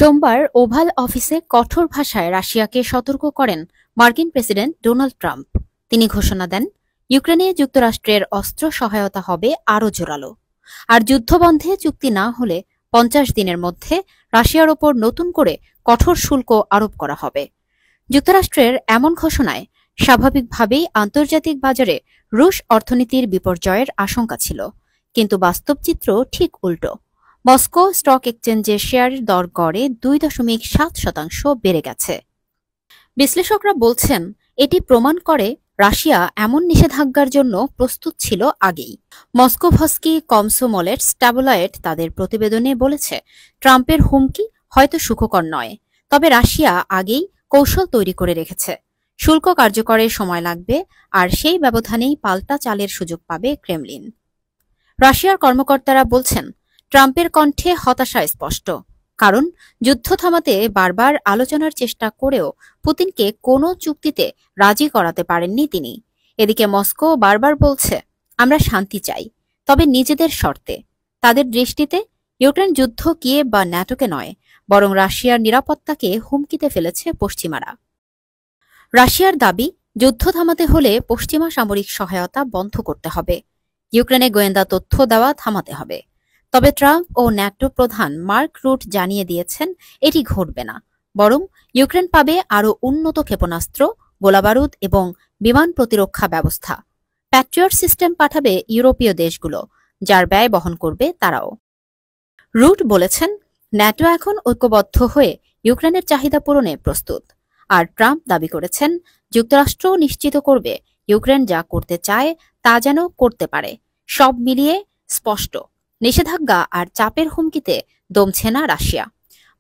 সোমবার ওভাল অফিসে কঠোর ভাষায় রাশিয়াকে সতর্ক করেন মার্কিন প্রেসিডেন্ট ডোনাল্ড ট্রাম্প। তিনি ঘোষণা দেন, ইউক্রেনে যুক্তরাষ্ট্রের অস্ত্র সহায়তা হবে আরও জোরালো, আর যুদ্ধবন্ধে চুক্তি না হলে ৫০ দিনের মধ্যে রাশিয়ার ওপর নতুন করে কঠোর শুল্ক আরোপ করা হবে। যুক্তরাষ্ট্রের এমন ঘোষণায় স্বাভাবিকভাবেই আন্তর্জাতিক বাজারে রুশ অর্থনীতির বিপর্যয়ের আশঙ্কা ছিল, কিন্তু বাস্তব চিত্র ঠিক উল্টো। মস্কো স্টক এক্সচেঞ্জে শেয়ারের দর গড়ে ২.৭% বেড়ে গেছে। বিশ্লেষকরা বলছেন, এটি প্রমাণ করে রাশিয়া এমন নিষেধাজ্ঞার জন্য প্রস্তুত ছিল আগেই। মস্কোভস্কি কমসোমলেটস ট্যাবলয়েড তাদের প্রতিবেদনে বলেছে, ট্রাম্পের হুমকি হয়তো সুখকর নয়, তবে রাশিয়া আগেই কৌশল তৈরি করে রেখেছে। শুল্ক কার্যকরের সময় লাগবে, আর সেই ব্যবধানেই পাল্টা চালের সুযোগ পাবে ক্রেমলিন। রাশিয়ার কর্মকর্তারা বলছেন, ট্রাম্পের কণ্ঠে হতাশা স্পষ্ট, কারণ যুদ্ধ থামাতে বারবার আলোচনার চেষ্টা করেও পুতিনকে কোনো চুক্তিতে রাজি করাতে পারেননি তিনি। এদিকে মস্কো বারবার বলছে, আমরা শান্তি চাই, তবে নিজেদের শর্তে। তাদের দৃষ্টিতে ইউক্রেন যুদ্ধ কিয়েভ বা ন্যাটোকে নয়, বরং রাশিয়ার নিরাপত্তাকে হুমকিতে ফেলেছে পশ্চিমারা। রাশিয়ার দাবি, যুদ্ধ থামাতে হলে পশ্চিমা সামরিক সহায়তা বন্ধ করতে হবে, ইউক্রেনে গোয়েন্দা তথ্য দেওয়া থামাতে হবে। তবে ট্রাম্প ও ন্যাটো প্রধান মার্ক রুট জানিয়ে দিয়েছেন, এটি ঘটবে না, বরং ইউক্রেন পাবে আরও উন্নত ক্ষেপণাস্ত্র, গোলাবারুদ এবং বিমান প্রতিরক্ষা ব্যবস্থা। প্যাট্রিয়ট সিস্টেম পাঠাবে ইউরোপীয় দেশগুলো, যার ব্যয় বহন করবে তারাও। রুট বলেছেন, ন্যাটো এখন ঐক্যবদ্ধ হয়ে ইউক্রেনের চাহিদা পূরণে প্রস্তুত। আর ট্রাম্প দাবি করেছেন, যুক্তরাষ্ট্র নিশ্চিত করবে ইউক্রেন যা করতে চায় তা যেন করতে পারে। সব মিলিয়ে স্পষ্ট, নিষেধাজ্ঞা আর চাপের হুমকিতে দমছে না রাশিয়া,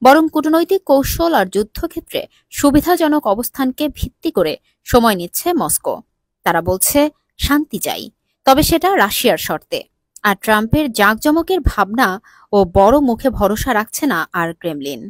বরং কূটনৈতিক কৌশল আর যুদ্ধক্ষেত্রে সুবিধাজনক অবস্থানকে ভিত্তি করে সময় নিচ্ছে মস্কো। তারা বলছে, শান্তি চাই, তবে সেটা রাশিয়ার শর্তে। আর ট্রাম্পের জাঁকজমকের ভাবনা ও বড় মুখে ভরসা রাখছে না আর ক্রেমলিন।